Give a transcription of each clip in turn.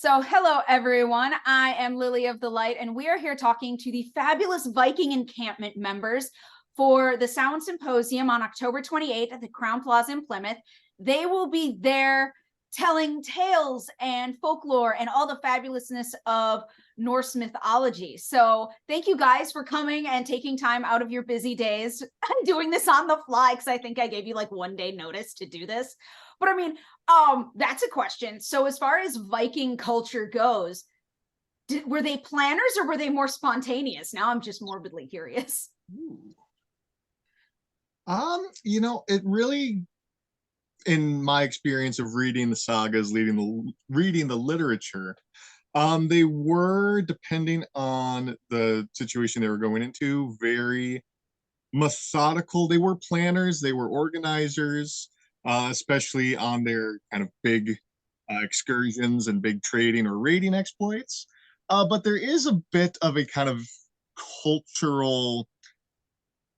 So, hello everyone. I am Lily of the Light, and we are here talking to the fabulous Viking Encampment members for the Samhain Symposium on October 28th at the Crown Plaza in Plymouth. They will be there telling tales and folklore and all the fabulousness of Norse mythology. So, thank you guys for coming and taking time out of your busy days. I'm doing this on the fly because I think I gave you like 1 day notice to do this. But I mean, that's a question. So as far as Viking culture goes, were they planners or were they more spontaneous? Now I'm just morbidly curious. It really, in my experience of reading the sagas, reading the literature, they were, depending on the situation they were going into, very methodical. They were planners, they were organizers, especially on their kind of big excursions and big trading or raiding exploits. But there is a bit of a kind of cultural,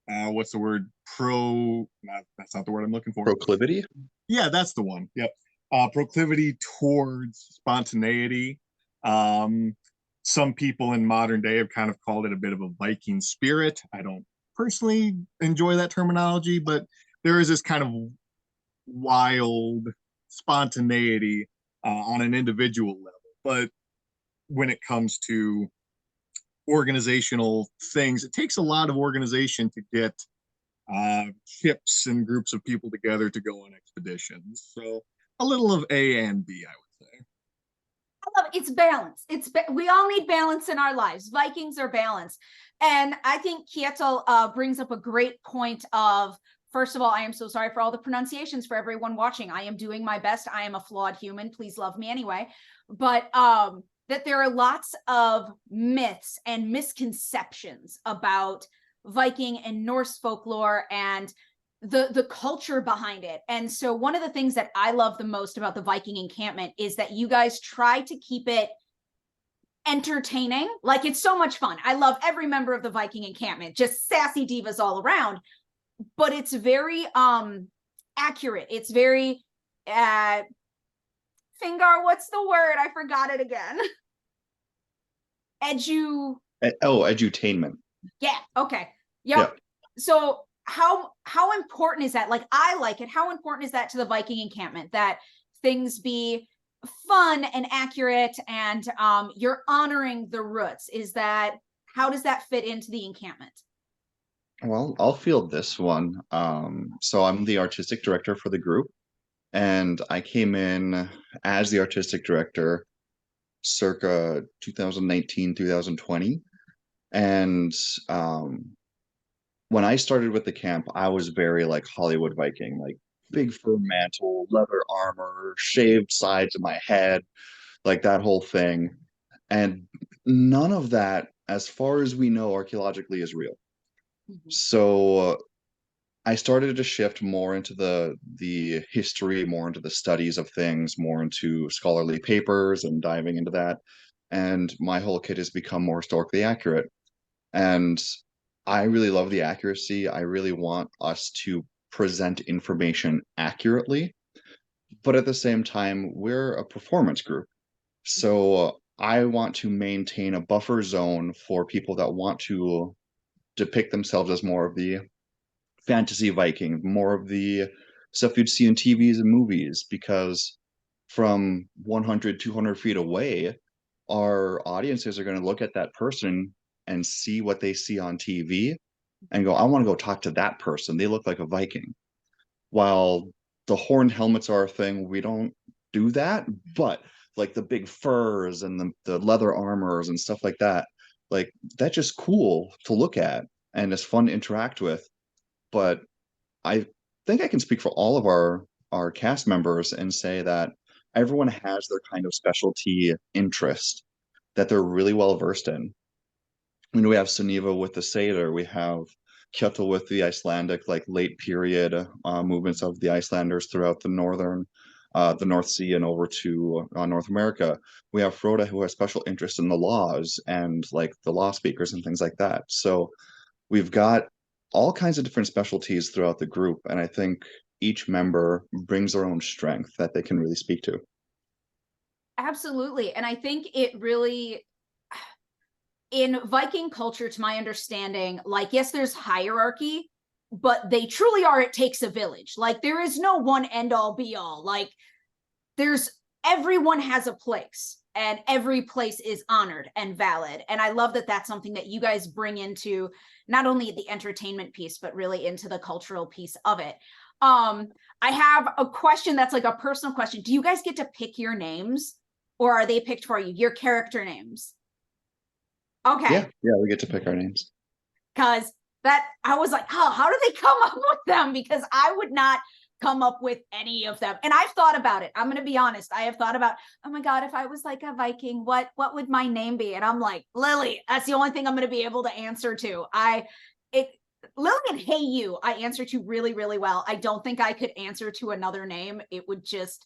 what's the word? That's not the word I'm looking for. Proclivity? Yeah, that's the one. Yep. Proclivity towards spontaneity. Some people in modern day have kind of called it a bit of a Viking spirit. I don't personally enjoy that terminology, but there is this kind of wild spontaneity on an individual level. But when it comes to organizational things, it takes a lot of organization to get ships and groups of people together to go on expeditions. So a little of A and B, I would say. I love it. It's balance. We all need balance in our lives. Vikings are balance. And I think Kjetil brings up a great point of, first of all, I am so sorry for all the pronunciations for everyone watching. I am doing my best. I am a flawed human. Please love me anyway. But that there are lots of myths and misconceptions about Viking and Norse folklore and the culture behind it. And so one of the things that I love the most about the Viking Encampment is that you guys try to keep it entertaining. Like, it's so much fun. I love every member of the Viking Encampment, just sassy divas all around. But it's very accurate. It's very Fingar, what's the word? I forgot it again. Edutainment. Yeah, okay. Yep. So how important is that? Like, I like it. How important is that to the Viking Encampment, that things be fun and accurate and you're honoring the roots? How does that fit into the encampment? Well, I'll field this one. So I'm the artistic director for the group, and I came in as the artistic director circa 2019, 2020. And when I started with the camp, I was very like Hollywood Viking, like big fur mantle, leather armor, shaved sides of my head, like that whole thing. And none of that, as far as we know, archaeologically is real. Mm-hmm. So I started to shift more into the history, more into the studies of things, more into scholarly papers and diving into that. And my whole kit has become more historically accurate. And I really love the accuracy. I really want us to present information accurately. But at the same time, we're a performance group. So I want to maintain a buffer zone for people that want to depict themselves as more of the fantasy Viking, more of the stuff you'd see in TVs and movies, because from 100, 200 feet away, our audiences are going to look at that person and see what they see on TV and go, I want to go talk to that person. They look like a Viking. While the horned helmets are a thing, we don't do that. But like the big furs and the leather armors and stuff like that, that's just cool to look at and it's fun to interact with. But I think I can speak for all of our cast members and say that everyone has their kind of specialty interest that they're really well versed in. I mean, we have Sunniva with the sailor, we have Kjetil with the Icelandic, like late period movements of the Icelanders throughout the North Sea and over to North America. We have Frode, who has special interest in the laws and like the law speakers and things like that. So we've got all kinds of different specialties throughout the group, and I think each member brings their own strength that they can really speak to. Absolutely. And I think it really, in Viking culture, to my understanding, like, yes, there's hierarchy, but they truly are, it takes a village. Like, there is no one end all be all. Like, there's, everyone has a place and every place is honored and valid. And I love that that's something that you guys bring into not only the entertainment piece, but really into the cultural piece of it. I have a question that's like a personal question. Do you guys get to pick your names, or are they picked for you, your character names? Okay. Yeah, we get to pick our names. Because that, I was like, oh, how do they come up with them? Because I would not come up with any of them. And I've thought about it. I'm going to be honest. I have thought about, oh my God, if I was like a Viking, what would my name be? And I'm like, Lily, that's the only thing I'm going to be able to answer to. Lily and Hey You, I answer to really, really well. I don't think I could answer to another name. It would just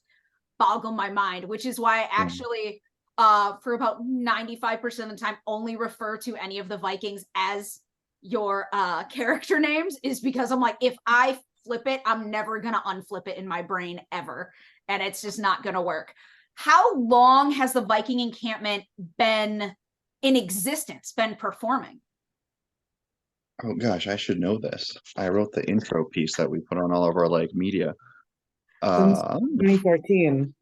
boggle my mind, which is why I actually, for about 95% of the time, only refer to any of the Vikings as your character names, is because I'm like, if I flip it, I'm never gonna unflip it in my brain ever, and it's just not gonna work. How long has the Viking encampment been in existence, been performing? Oh gosh, I should know this. I wrote the intro piece that we put on all of our like media. Since 2014.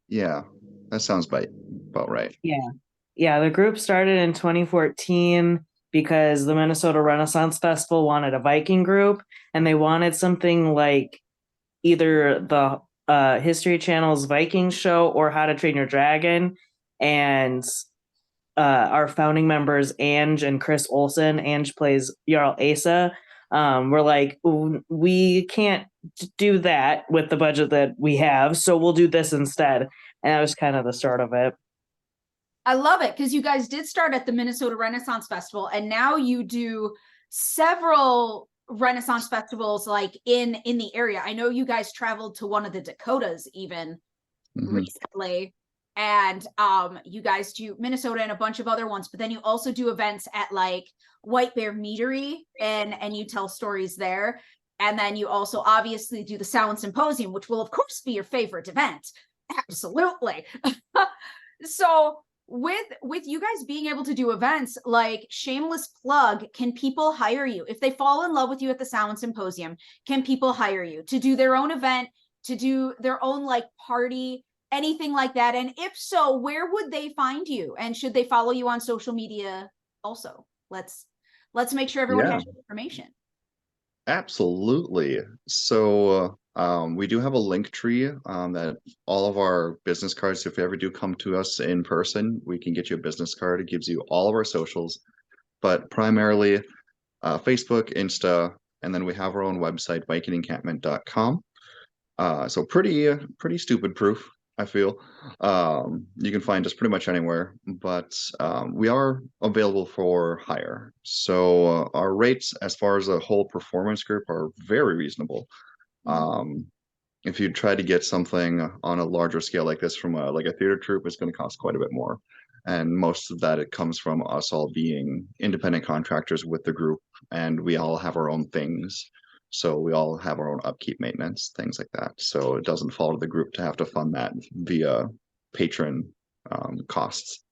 Yeah, that sounds about right. Yeah, the group started in 2014 because the Minnesota Renaissance Festival wanted a Viking group, and they wanted something like either the History Channel's Viking show or How to Train Your Dragon. And our founding members, Ange and Chris Olsen, Ange plays Jarl Asa, we're like, we can't do that with the budget that we have, so we'll do this instead. And that was kind of the start of it. I love it, because you guys did start at the Minnesota Renaissance Festival, and now you do several Renaissance festivals like in the area. I know you guys traveled to one of the Dakotas even recently, and you guys do Minnesota and a bunch of other ones, but then you also do events at like White Bear Meadery, and you tell stories there. And then you also obviously do the Samhain Symposium, which will of course be your favorite event. Absolutely. So with you guys being able to do events, like, shameless plug, can people hire you if they fall in love with you at the Samhain Symposium? Can people hire you to do their own event, to do their own like party, anything like that? And if so, where would they find you? And should they follow you on social media also? Let's make sure everyone has your information. Absolutely. So we do have a link tree that all of our business cards, if you ever do come to us in person, we can get you a business card. It gives you all of our socials, but primarily Facebook, Insta, and then we have our own website, vikingencampment.com. So pretty stupid proof, I feel. You can find us pretty much anywhere, but we are available for hire. So our rates as far as a whole performance group are very reasonable. If you try to get something on a larger scale like this from like a theater troupe, it's going to cost quite a bit more. And most of that, it comes from us all being independent contractors with the group, and we all have our own things. So we all have our own upkeep, maintenance, things like that. So it doesn't fall to the group to have to fund that via patron costs.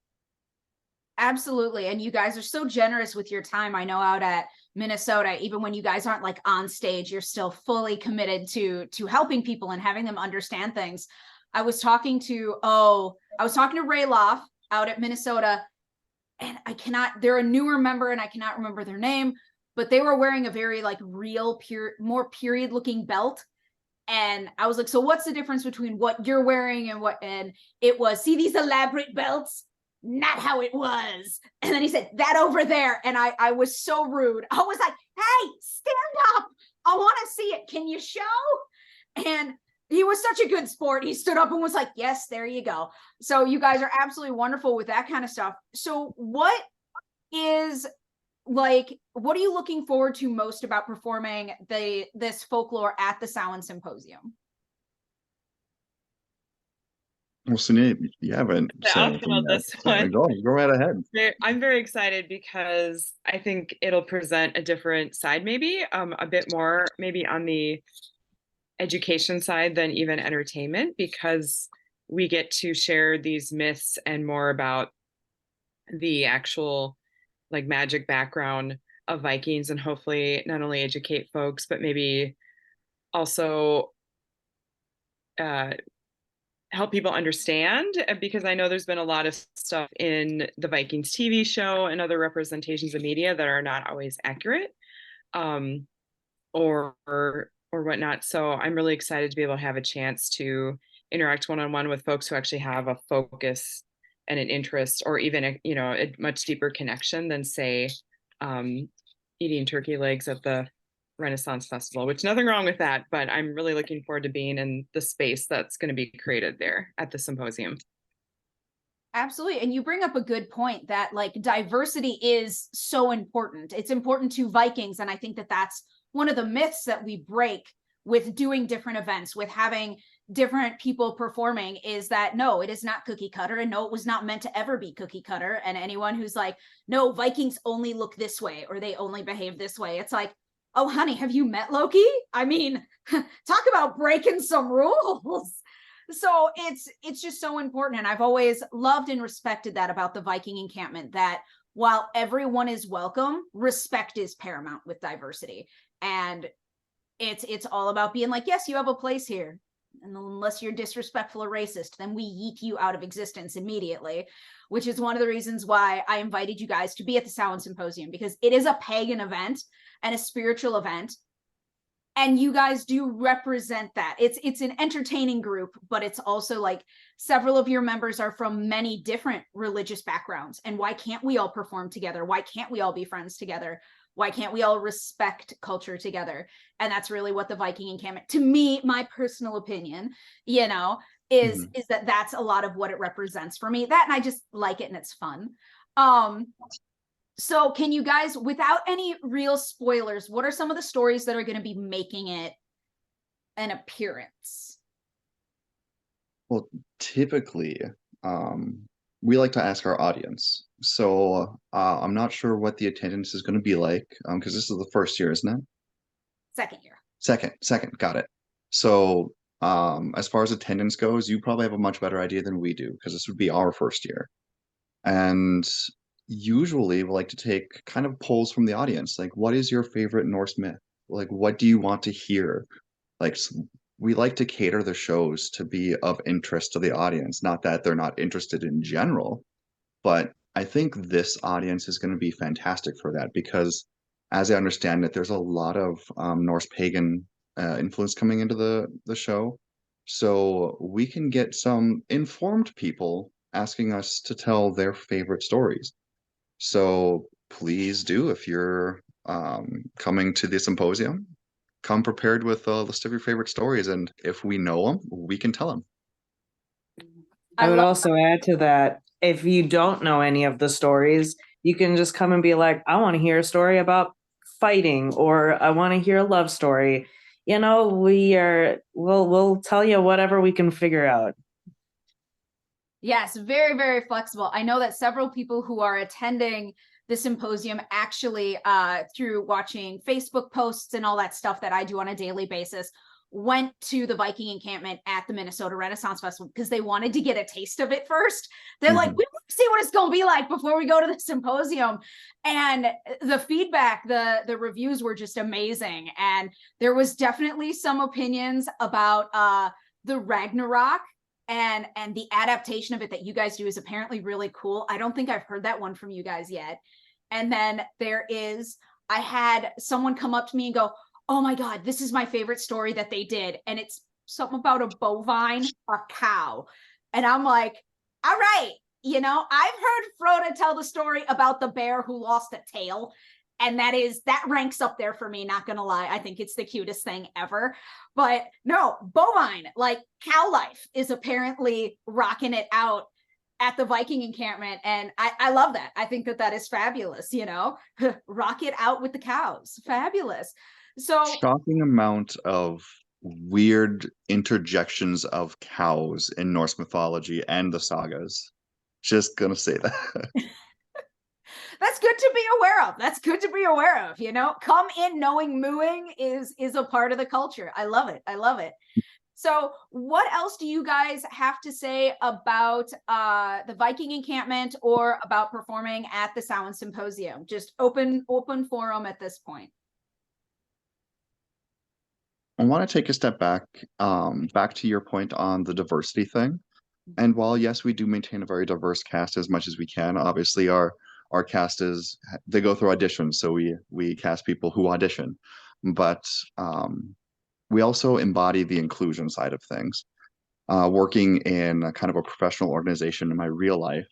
Absolutely. And you guys are so generous with your time. I know out at Minnesota, even when you guys aren't like on stage, you're still fully committed to helping people and having them understand things. I was talking to Ray Loff out at Minnesota, and they're a newer member and I cannot remember their name, but they were wearing a very like real, more period looking belt. And I was like, so what's the difference between what you're wearing and it was, see these elaborate belts? Not how it was. And then he said, that over there. And I was so rude. I was like, hey, stand up. I want to see it. Can you show? And he was such a good sport. He stood up and was like, yes, there you go. So you guys are absolutely wonderful with that kind of stuff. So what are you looking forward to most about performing this folklore at the Samhain Symposium? Well, Sinead, you haven't said anything about yet. this one. Go right ahead. I'm very excited because I think it'll present a different side, maybe a bit more maybe on the education side than even entertainment, because we get to share these myths and more about the actual like magic background of Vikings, and hopefully not only educate folks, but maybe also help people understand, because I know there's been a lot of stuff in the Vikings TV show and other representations of media that are not always accurate, or whatnot. So I'm really excited to be able to have a chance to interact one-on-one with folks who actually have a focus and an interest, or even a much deeper connection than, say, eating turkey legs at the Renaissance Festival, which nothing wrong with that, but I'm really looking forward to being in the space that's going to be created there at the symposium. Absolutely. And you bring up a good point that like diversity is so important. It's important to Vikings. And I think that that's one of the myths that we break with doing different events, with having different people performing, is that no, it is not cookie cutter, and no, it was not meant to ever be cookie cutter. And anyone who's like, no, Vikings only look this way or they only behave this way, it's like, oh honey, have you met Loki? I mean, talk about breaking some rules. So it's just so important. And I've always loved and respected that about the Viking encampment, that while everyone is welcome, respect is paramount with diversity. And it's all about being like, yes, you have a place here. And unless you're disrespectful or racist, then we yeet you out of existence immediately, which is one of the reasons why I invited you guys to be at the Samhain Symposium, because it is a pagan event and a spiritual event. And you guys do represent that. It's an entertaining group, but it's also like several of your members are from many different religious backgrounds. And why can't we all perform together? Why can't we all be friends together? Why can't we all respect culture together? And that's really what the Viking encampment, to me, my personal opinion, is that that's a lot of what it represents for me. That, and I just like it and it's fun. So can you guys, without any real spoilers, what are some of the stories that are going to be making it an appearance? Well, typically, we like to ask our audience. So I'm not sure what the attendance is going to be like, because this is the first year, isn't it? Second year. Second, got it. So as far as attendance goes, you probably have a much better idea than we do, because this would be our first year. And usually we like to take kind of polls from the audience, like, what is your favorite Norse myth? Like, what do you want to hear? Like, we like to cater the shows to be of interest to the audience. Not that they're not interested in general, but I think this audience is going to be fantastic for that, because as I understand it, there's a lot of Norse pagan influence coming into the show. So we can get some informed people asking us to tell their favorite stories. So please do, if you're coming to the symposium, come prepared with a list of your favorite stories. And if we know them, we can tell them. I would also add to that, if you don't know any of the stories, you can just come and be like, I want to hear a story about fighting, or I want to hear a love story. We'll tell you whatever we can figure out. Yes, very, very flexible. I know that several people who are attending the symposium actually, through watching Facebook posts and all that stuff that I do on a daily basis, went to the Viking encampment at the Minnesota Renaissance Festival because they wanted to get a taste of it first. They're like, we want to see what it's going to be like before we go to the symposium. And the feedback, the reviews were just amazing. And there was definitely some opinions about the Ragnarok and the adaptation of it that you guys do is apparently really cool. I don't think I've heard that one from you guys yet. And then I had someone come up to me and go, oh my God, this is my favorite story that they did. And it's something about a bovine, a cow. And I'm like, all right, I've heard Froda tell the story about the bear who lost a tail. And that ranks up there for me, not gonna lie. I think it's the cutest thing ever. But no, bovine, like cow life, is apparently rocking it out at the Viking encampment. And I love that. I think that is fabulous, rock it out with the cows. Fabulous. So shocking amount of weird interjections of cows in Norse mythology and the sagas. Just gonna say that. That's good to be aware of. That's good to be aware of, come in knowing mooing is a part of the culture. I love it. I love it. So what else do you guys have to say about the Viking encampment or about performing at the Samhain Symposium? Just open forum at this point. I want to take a step back, back to your point on the diversity thing. And while yes, we do maintain a very diverse cast as much as we can, obviously our cast is, they go through auditions, so we cast people who audition, but we also embody the inclusion side of things. Working in a kind of a professional organization in my real life,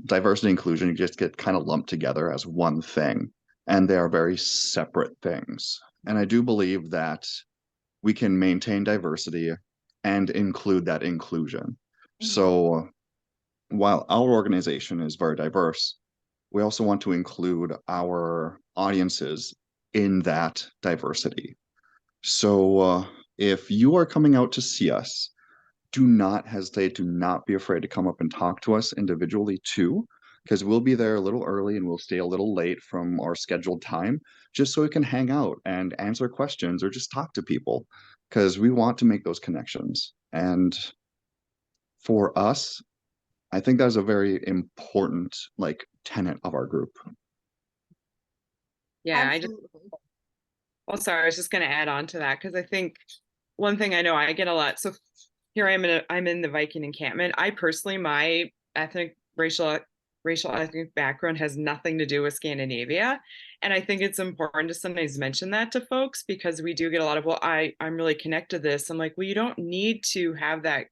diversity and inclusion just get kind of lumped together as one thing, and they are very separate things. And I do believe that we can maintain diversity and include that inclusion. So while our organization is very diverse, we also want to include our audiences in that diversity. So if you are coming out to see us, do not hesitate, do not be afraid to come up and talk to us individually too, because we'll be there a little early and we'll stay a little late from our scheduled time, just so we can hang out and answer questions or just talk to people, because we want to make those connections. And for us, I think that's a very important tenet of our group. Yeah, Absolutely. well, sorry, I was just going to add on to that, because I think one thing I know I get a lot. So here I'm in the Viking encampment. I personally, my racial ethnic background has nothing to do with Scandinavia. And I think it's important to sometimes mention that to folks, because we do get a lot of, well, I'm really connected to this. I'm like, well, you don't need to have that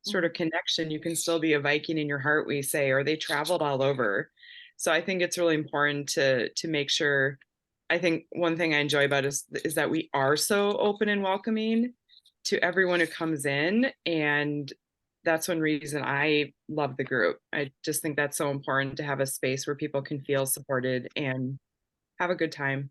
sort of connection. You can still be a Viking in your heart, we say, or they traveled all over. So I think it's really important to make sure. I think one thing I enjoy about is that we are so open and welcoming to everyone who comes in. And that's one reason I love the group. I just think that's so important, to have a space where people can feel supported and have a good time.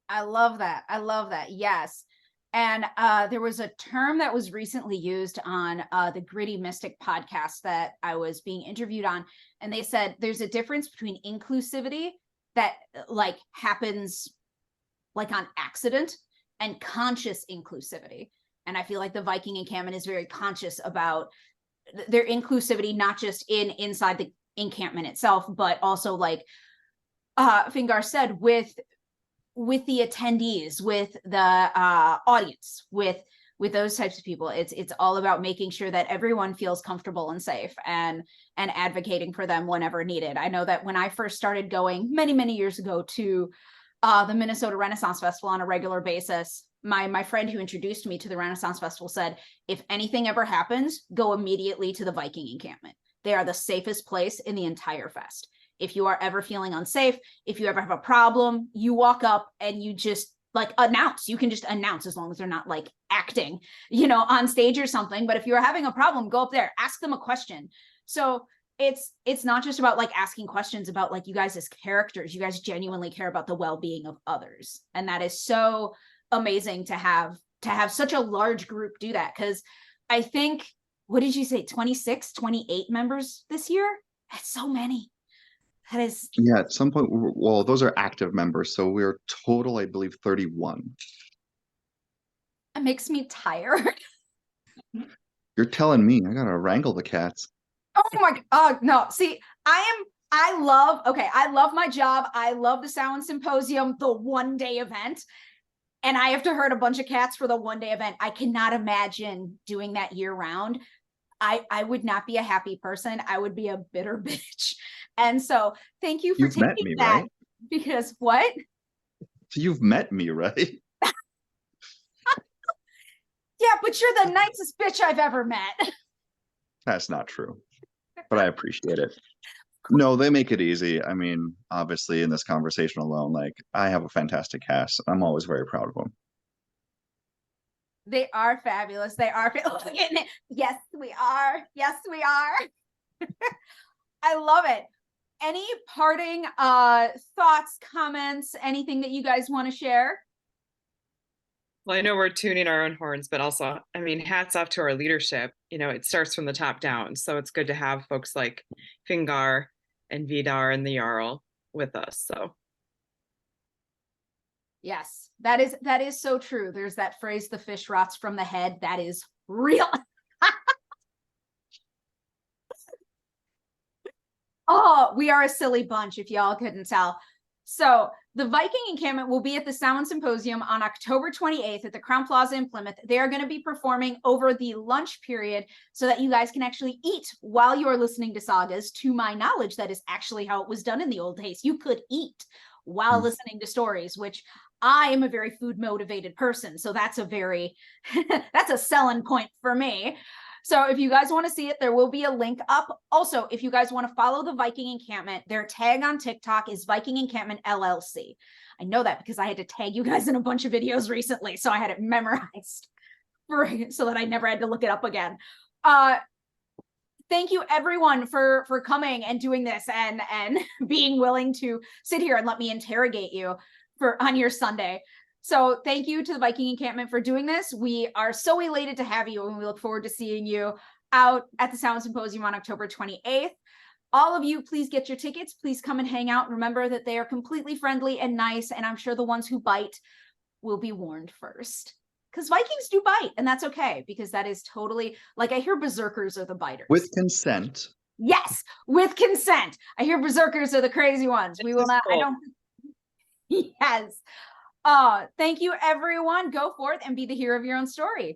I love that. I love that. Yes. And there was a term that was recently used on the Gritty Mystic podcast that I was being interviewed on. And they said there's a difference between inclusivity that happens on accident and conscious inclusivity. And I feel like the Viking encampment is very conscious about their inclusivity, not just inside the encampment itself, but also Fingar said, with the attendees, with the audience, with those types of people. It's all about making sure that everyone feels comfortable and safe, and advocating for them whenever needed. I know that when I first started going many years ago to the Minnesota Renaissance Festival on a regular basis, my friend who introduced me to the Renaissance Festival said, if anything ever happens, go immediately to the Viking encampment. They are the safest place in the entire fest. If you are ever feeling unsafe, if you ever have a problem, you walk up and you just announce. You can just announce, as long as they're not acting, on stage or something. But if you're having a problem, go up there, ask them a question. So it's not just about asking questions about you guys as characters. You guys genuinely care about the well-being of others. And that is so amazing to have such a large group do that. Because I think, what did you say, 26, 28 members this year? That's so many. That is, yeah, at some point, well, those are active members, so we're total, I believe, 31. it makes me tired. You're telling me I gotta wrangle the cats. Oh my God, no. See, I love my job. I love the Samhain Symposium, the one-day event. And I have to herd a bunch of cats for the one-day event. I cannot imagine doing that year-round. I would not be a happy person. I would be a bitter bitch. And so thank you for You've met taking me, that. right? Because what? So you've met me, right? Yeah, but you're the nicest bitch I've ever met. That's not true, but I appreciate it. No, they make it easy. I mean, obviously, in this conversation alone, I have a fantastic cast. I'm always very proud of them. They are fabulous. They are. Yes, we are. Yes, we are. I love it. Any parting thoughts, comments, anything that you guys want to share? Well, I know we're tuning our own horns, but also, I mean, hats off to our leadership. It starts from the top down. So it's good to have folks like Fingar and Vidar and the Jarl with us. So Yes, that is so true. There's that phrase, the fish rots from the head. That is real. Oh, we are a silly bunch, if y'all couldn't tell. So the Viking Encampment will be at the Samhain Symposium on October 28th at the Crown Plaza in Plymouth. They are going to be performing over the lunch period so that you guys can actually eat while you're listening to sagas. To my knowledge, that is actually how it was done in the old days. You could eat while listening to stories, which I am a very food motivated person. So that's a very, that's a selling point for me. So if you guys want to see it, there will be a link up. Also, if you guys want to follow the Viking Encampment, their tag on TikTok is Viking Encampment LLC. I know that because I had to tag you guys in a bunch of videos recently, so I had it memorized so that I never had to look it up again. Thank you everyone for coming and doing this and being willing to sit here and let me interrogate you on your Sunday. So thank you to the Viking Encampment for doing this. We are so elated to have you, and we look forward to seeing you out at the Samhain Symposium on October 28th. All of you, please get your tickets. Please come and hang out. Remember that they are completely friendly and nice, and I'm sure the ones who bite will be warned first. Because Vikings do bite, and that's okay, because that is totally, like, I hear berserkers are the biters. With consent. Yes, with consent. I hear berserkers are the crazy ones. We will not, I don't, yes. Thank you, everyone. Go forth and be the hero of your own story.